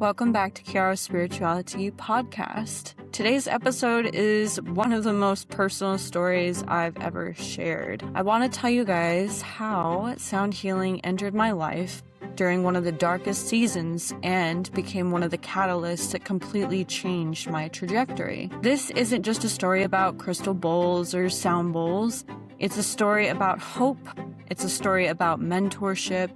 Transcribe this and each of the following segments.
Welcome back to Kiara's Spirituality podcast. Today's episode is one of the most personal stories I've ever shared. I want to tell you guys how sound healing entered my life during one of the darkest seasons and became one of the catalysts that completely changed my trajectory. This isn't just a story about crystal bowls or sound bowls. It's a story about hope. It's a story about mentorship.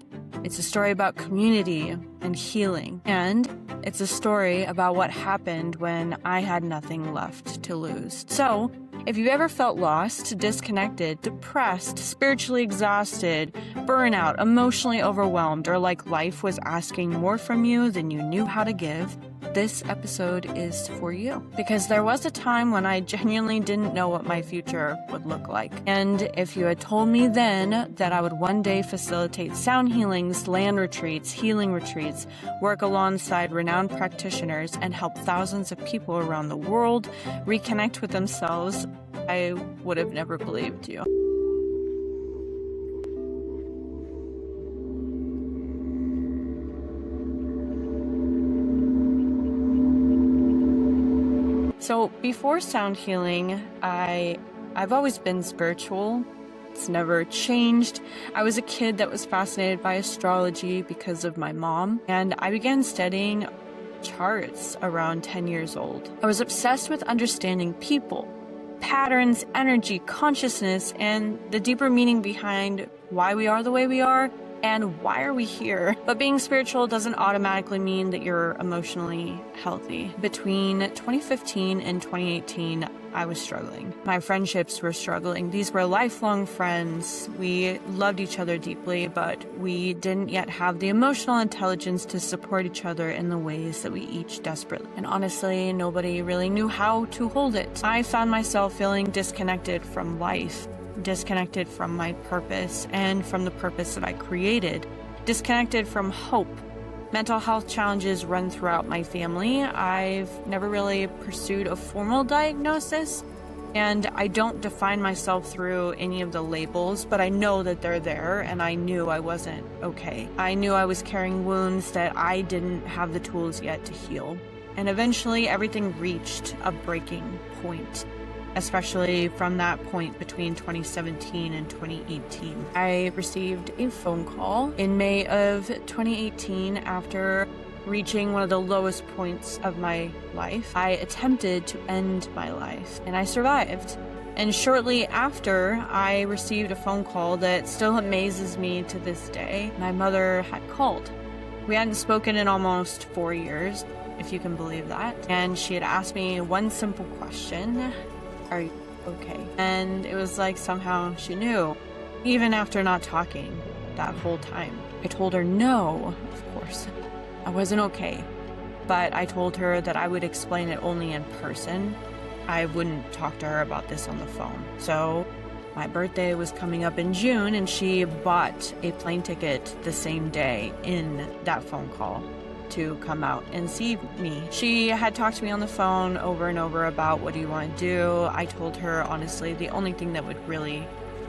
It's a story about community and healing. And it's a story about what happened when I had nothing left to lose. So, if you ever felt lost, disconnected, depressed, spiritually exhausted, burnout, emotionally overwhelmed, or like life was asking more from you than you knew how to give, this episode is for you. Because there was a time when I genuinely didn't know what my future would look like. And if you had told me then that I would one day facilitate sound healings, land retreats, healing retreats, work alongside renowned practitioners, and help thousands of people around the world reconnect with themselves, I would have never believed you. So before sound healing, I've always been spiritual. It's never changed. I was a kid that was fascinated by astrology because of my mom, and I began studying charts around 10 years old. I was obsessed with understanding people, patterns, energy, consciousness, and the deeper meaning behind why we are the way we are and why are we here. But being spiritual doesn't automatically mean that you're emotionally healthy. Between 2015 and 2018, I was struggling. My friendships were struggling. These were lifelong friends. We loved each other deeply, but we didn't yet have the emotional intelligence to support each other in the ways that we each desperately. And honestly, nobody really knew how to hold it. I found myself feeling disconnected from life, disconnected from my purpose and from the purpose that I created, disconnected from hope. Mental health challenges run throughout my family. I've never really pursued a formal diagnosis, and I don't define myself through any of the labels, but I know that they're there, and I knew I wasn't okay. I knew I was carrying wounds that I didn't have the tools yet to heal. And eventually everything reached a breaking point, especially from that point between 2017 and 2018. I received a phone call in May of 2018 after reaching one of the lowest points of my life. I attempted to end my life, and I survived. And shortly after, I received a phone call that still amazes me to this day. My mother had called. We hadn't spoken in almost 4 years, if you can believe that. And she had asked me one simple question: are you okay? And it was like somehow she knew, even after not talking that whole time. I told her no, of course. I wasn't okay. But I told her that I would explain it only in person. I wouldn't talk to her about this on the phone. So my birthday was coming up in June, and she bought a plane ticket the same day in that phone call to come out and see me. She had talked to me on the phone over and over about, what do you want to do? I told her, honestly, the only thing that would really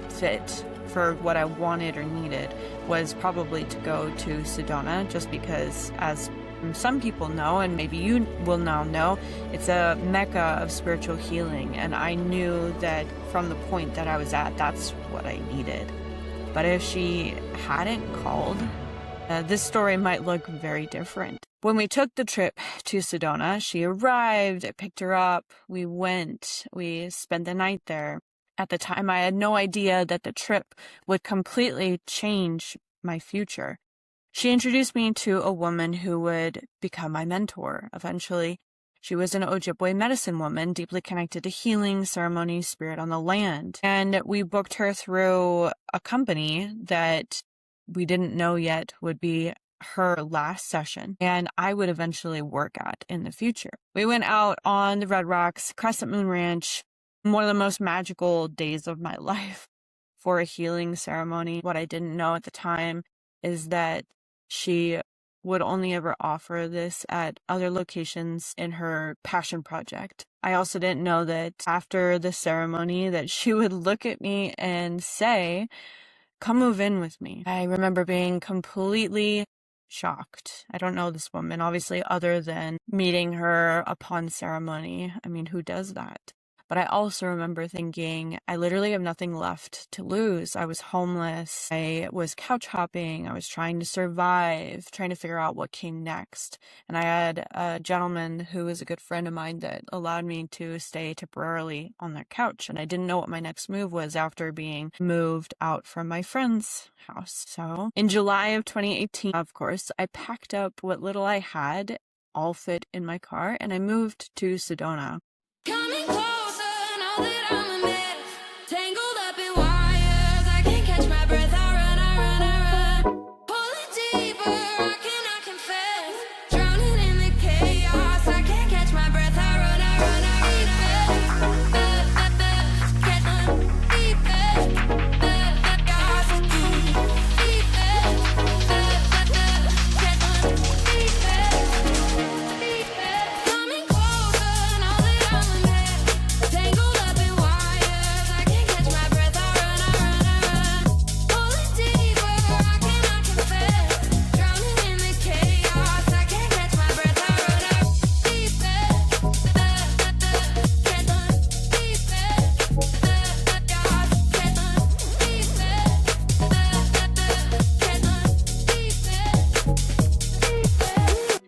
fit for what I wanted or needed was probably to go to Sedona, just because, as some people know, and maybe you will now know, it's a mecca of spiritual healing, and I knew that from the point that I was at, that's what I needed. But if she hadn't called, this story might look very different. When we took the trip to Sedona, she arrived, I picked her up, we went, we spent the night there. At the time, I had no idea that the trip would completely change my future. She introduced me to a woman who would become my mentor eventually. She was an Ojibwe medicine woman, deeply connected to healing, ceremony, spirit on the land. And we booked her through a company that we didn't know yet would be her last session, and I would eventually work at in the future. We went out on the Red Rocks, Crescent Moon Ranch, one of the most magical days of my life, for a healing ceremony. What I didn't know at the time is that she would only ever offer this at other locations in her passion project. I also didn't know that after the ceremony that she would look at me and say, "Come move in with me." I remember being completely shocked. I don't know this woman, obviously, other than meeting her upon ceremony. I mean, who does that? But I also remember thinking, I literally have nothing left to lose. I was homeless. I was couch hopping. I was trying to survive, trying to figure out what came next. And I had a gentleman who was a good friend of mine that allowed me to stay temporarily on their couch. And I didn't know what my next move was after being moved out from my friend's house. So in July of 2018, of course, I packed up what little I had, all fit in my car, and I moved to Sedona. Coming closer, know that I'm a mess. Tangled up in wires, I can't catch my breath. I run. Pulling deeper, I cannot confess. Drowning in the chaos, I can't catch my breath. I run. Coming closer, know that I'm a mess. Tangled up in wires, I can't catch my breath. I run. Pulling deeper, I cannot confess. Drowning in the chaos, I can't catch my breath. I run.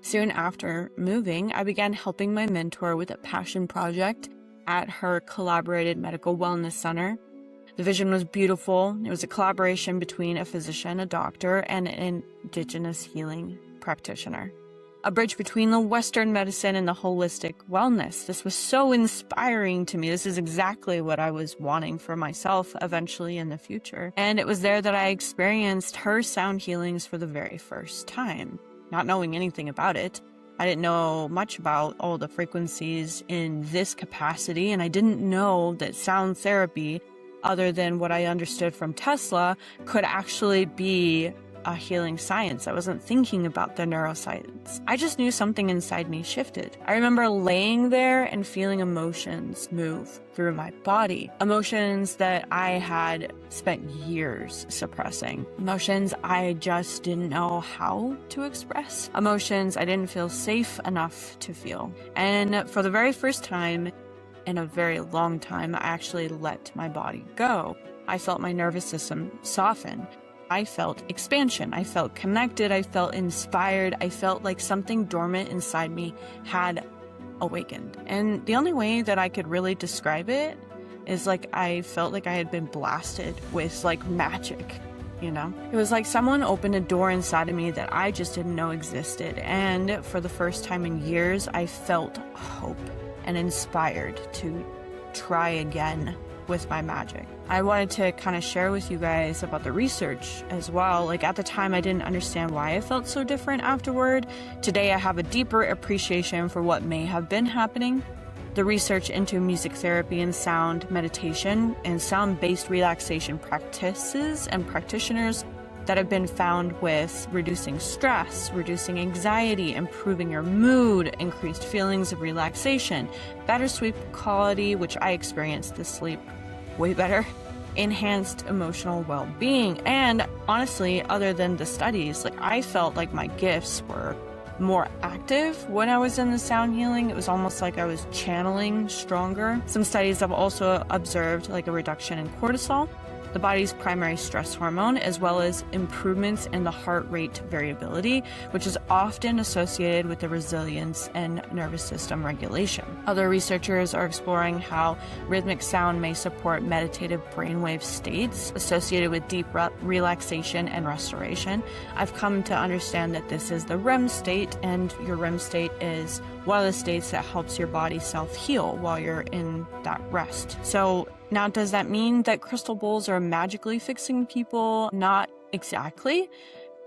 Soon after moving, I began helping my mentor with a passion project at her collaborated medical wellness center. The vision was beautiful. It was a collaboration between a physician, a doctor, and an indigenous healing practitioner. A bridge between the Western medicine and the holistic wellness. This was so inspiring to me. This is exactly what I was wanting for myself eventually in the future. And it was there that I experienced her sound healings for the very first time. Not knowing anything about it. I didn't know much about all the frequencies in this capacity, and I didn't know that sound therapy, other than what I understood from Tesla, could actually be a healing science. I wasn't thinking about the neuroscience. I just knew something inside me shifted. I remember laying there and feeling emotions move through my body. Emotions that I had spent years suppressing. Emotions I just didn't know how to express. Emotions I didn't feel safe enough to feel. And for the very first time in a very long time, I actually let my body go. I felt my nervous system soften. I felt expansion. I felt connected. I felt inspired. I felt like something dormant inside me had awakened. And the only way that I could really describe it is like I felt like I had been blasted with like magic, you know? It was like someone opened a door inside of me that I just didn't know existed. And for the first time in years, I felt hope and inspired to try again with my magic. I wanted to kind of share with you guys about the research as well. Like at the time, I didn't understand why I felt so different afterward. Today, I have a deeper appreciation for what may have been happening. The research into music therapy and sound meditation and sound-based relaxation practices and practitioners that have been found with reducing stress, reducing anxiety, improving your mood, increased feelings of relaxation, better sleep quality, which I experienced this sleep way better, enhanced emotional well-being. And honestly, other than the studies, like I felt like my gifts were more active when I was in the sound healing. It was almost like I was channeling stronger. Some studies have also observed like a reduction in cortisol, the body's primary stress hormone, as well as improvements in the heart rate variability, which is often associated with the resilience and nervous system regulation. Other researchers are exploring how rhythmic sound may support meditative brainwave states associated with deep relaxation and restoration. I've come to understand that this is the REM state, and your REM state is one of the states that helps your body self-heal while you're in that rest. So now, does that mean that crystal bowls are magically fixing people? Not exactly.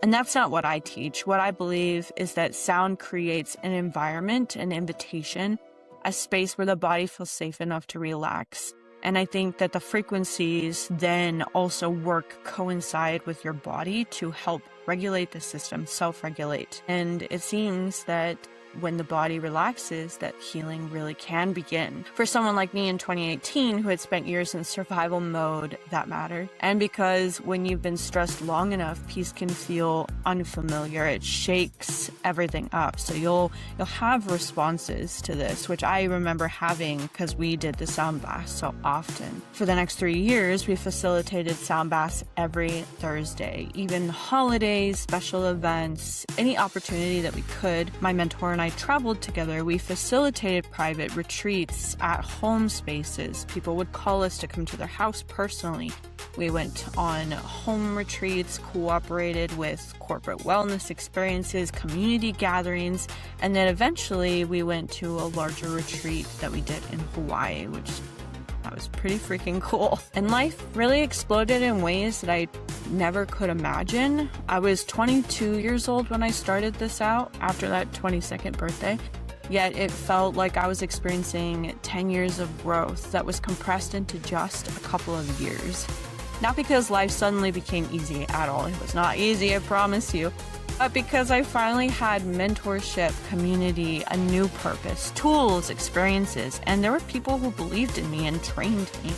And that's not what I teach. What I believe is that sound creates an environment, an invitation, a space where the body feels safe enough to relax. And I think that the frequencies then also coincide with your body to help regulate the system, self-regulate. And it seems that when the body relaxes that healing really can begin. For someone like me in 2018 who had spent years in survival mode, that mattered. And because when you've been stressed long enough, peace can feel unfamiliar. It shakes everything up. So you'll have responses to this, which I remember having because we did the sound baths so often. For the next 3 years, we facilitated sound baths every Thursday, even holidays, special events, any opportunity that we could. My mentor and I traveled together. We facilitated private retreats at home spaces. People would call us to come to their house personally. We went on home retreats, cooperated with corporate wellness experiences, community gatherings, and then eventually we went to a larger retreat that we did in Hawaii, which that was pretty freaking cool. And life really exploded in ways that I never could imagine. I was 22 years old when I started this out after that 22nd birthday. Yet it felt like I was experiencing 10 years of growth that was compressed into just a couple of years. Not because life suddenly became easy at all. It was not easy, I promise you. But because I finally had mentorship, community, a new purpose, tools, experiences, and there were people who believed in me and trained me.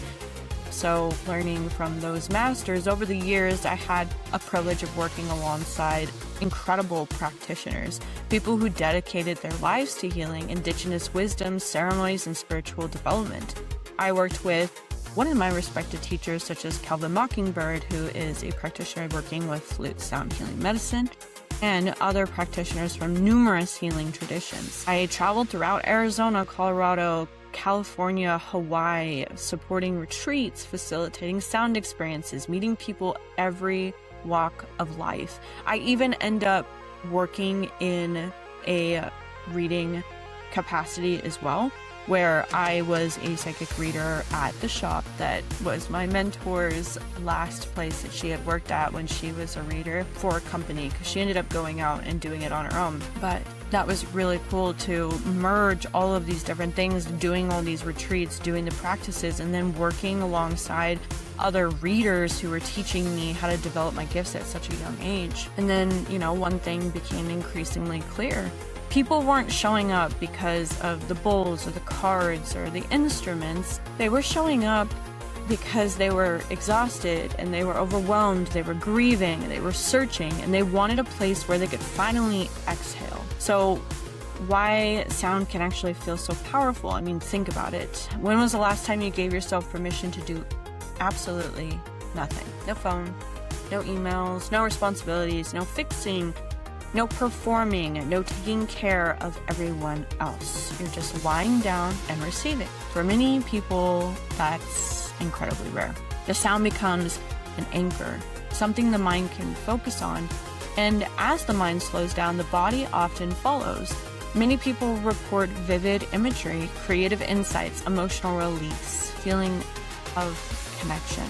So learning from those masters over the years, I had a privilege of working alongside incredible practitioners, people who dedicated their lives to healing, indigenous wisdom, ceremonies, and spiritual development. I worked with one of my respected teachers, such as Calvin Mockingbird, who is a practitioner working with flute sound healing medicine, and other practitioners from numerous healing traditions. I traveled throughout Arizona, Colorado, California, Hawaii, supporting retreats, facilitating sound experiences, meeting people every walk of life. I even end up working in a reading capacity as well, where I was a psychic reader at the shop that was my mentor's last place that she had worked at when she was a reader for a company, because she ended up going out and doing it on her own. But that was really cool to merge all of these different things, doing all these retreats, doing the practices, and then working alongside other readers who were teaching me how to develop my gifts at such a young age. And then, one thing became increasingly clear. People weren't showing up because of the bowls or the cards or the instruments. They were showing up because they were exhausted and they were overwhelmed, they were grieving, they were searching, and they wanted a place where they could finally exhale. So why sound can actually feel so powerful? I mean, think about it. When was the last time you gave yourself permission to do absolutely nothing? No phone, no emails, no responsibilities, no fixing, no performing, no taking care of everyone else. You're just lying down and receiving. For many people, that's incredibly rare. The sound becomes an anchor, something the mind can focus on. And as the mind slows down, the body often follows. Many people report vivid imagery, creative insights, emotional release, feeling of connection.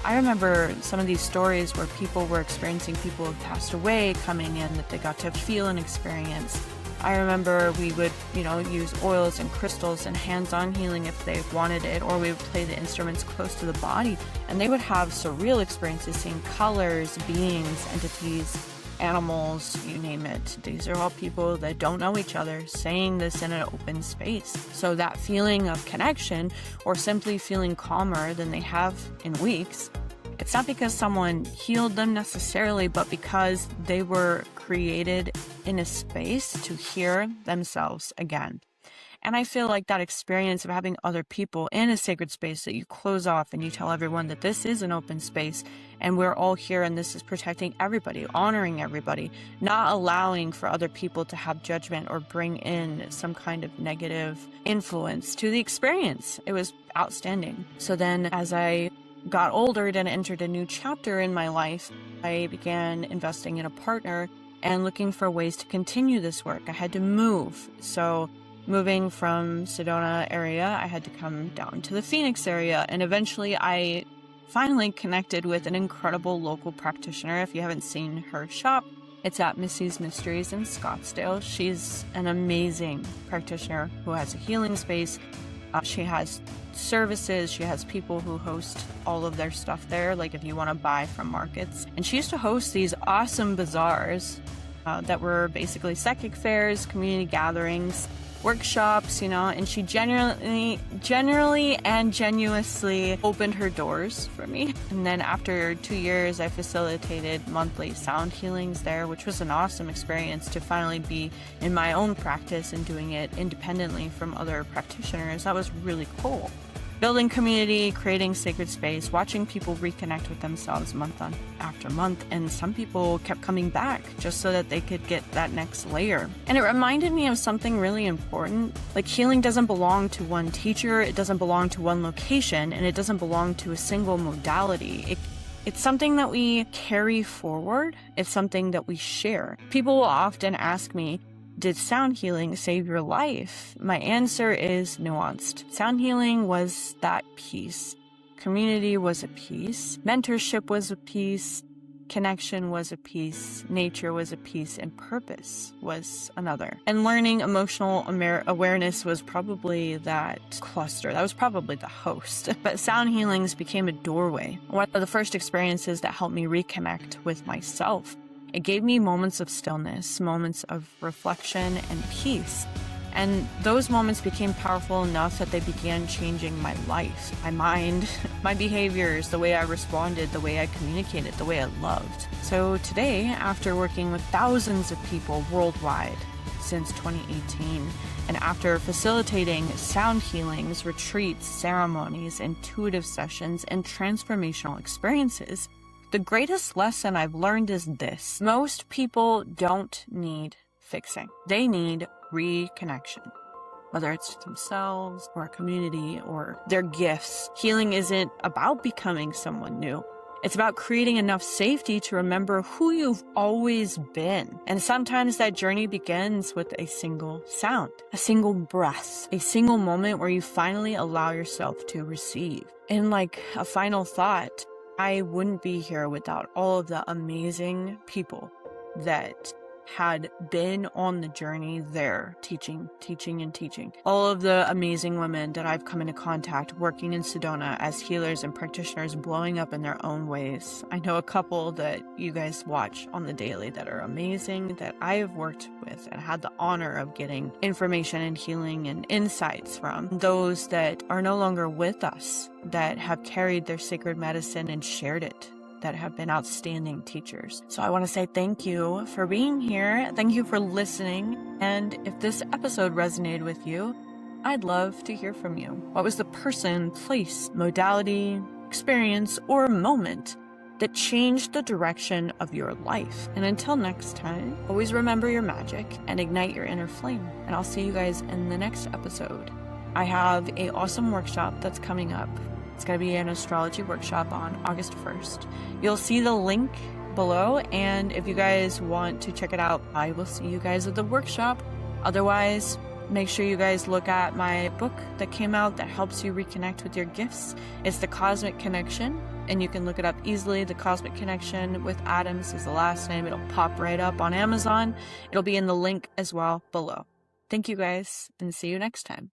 I remember some of these stories where people were experiencing people who passed away coming in that they got to feel and experience. I remember we would, use oils and crystals and hands-on healing if they wanted it, or we would play the instruments close to the body, and they would have surreal experiences, seeing colors, beings, entities, animals, you name it. These are all people that don't know each other saying this in an open space. So that feeling of connection, or simply feeling calmer than they have in weeks, it's not because someone healed them necessarily, but because they were created in a space to hear themselves again. And I feel like that experience of having other people in a sacred space that you close off and you tell everyone that this is an open space and we're all here and this is protecting everybody, honoring everybody, not allowing for other people to have judgment or bring in some kind of negative influence to the experience. It was outstanding. So then as I got older and entered a new chapter in my life, I began investing in a partner and looking for ways to continue this work. I had to move. So moving from Sedona area, I had to come down to the Phoenix area. And eventually I finally connected with an incredible local practitioner. If you haven't seen her shop, it's at Missy's Mysteries in Scottsdale. She's an amazing practitioner who has a healing space. She has services. She has people who host all of their stuff there, like if you want to buy from markets. And she used to host these awesome bazaars that were basically psychic fairs, community gatherings, workshops, and she generally and genuinely opened her doors for me. And then after 2 years, I facilitated monthly sound healings there, which was an awesome experience to finally be in my own practice and doing it independently from other practitioners. That was really cool. Building community, creating sacred space, watching people reconnect with themselves month after month. And some people kept coming back just so that they could get that next layer. And it reminded me of something really important. Like, healing doesn't belong to one teacher, it doesn't belong to one location, and it doesn't belong to a single modality. It's something that we carry forward. It's something that we share. People will often ask me, did sound healing save your life? My answer is nuanced. Sound healing was that piece. Community was a piece. Mentorship was a piece. Connection was a piece. Nature was a piece. And purpose was another. And learning emotional awareness was probably that cluster. That was probably the host. But sound healings became a doorway. One of the first experiences that helped me reconnect with myself. It gave me moments of stillness, moments of reflection and peace. And those moments became powerful enough that they began changing my life, my mind, my behaviors, the way I responded, the way I communicated, the way I loved. So today, after working with thousands of people worldwide since 2018, and after facilitating sound healings, retreats, ceremonies, intuitive sessions, and transformational experiences, the greatest lesson I've learned is this. Most people don't need fixing. They need reconnection. Whether it's themselves or a community or their gifts. Healing isn't about becoming someone new. It's about creating enough safety to remember who you've always been. And sometimes that journey begins with a single sound, a single breath, a single moment where you finally allow yourself to receive. And like a final thought, I wouldn't be here without all of the amazing people that had been on the journey there, teaching. All of the amazing women that I've come into contact working in Sedona as healers and practitioners blowing up in their own ways. I know a couple that you guys watch on the daily that are amazing, that I have worked with and had the honor of getting information and healing and insights from. Those that are no longer with us, that have carried their sacred medicine and shared it, that have been outstanding teachers. So I want to say thank you for being here. Thank you for listening. And if this episode resonated with you, I'd love to hear from you. What was the person, place, modality, experience, or moment that changed the direction of your life? And until next time, always remember your magic and ignite your inner flame. And I'll see you guys in the next episode. I have an awesome workshop that's coming up. It's going to be an astrology workshop on August 1st. You'll see the link below, and if you guys want to check it out, I will see you guys at the workshop. Otherwise, make sure you guys look at my book that came out that helps you reconnect with your gifts. It's The Cosmic Connection, and you can look it up easily. The Cosmic Connection with Adams is the last name. It'll pop right up on Amazon. It'll be in the link as well below. Thank you guys, and see you next time.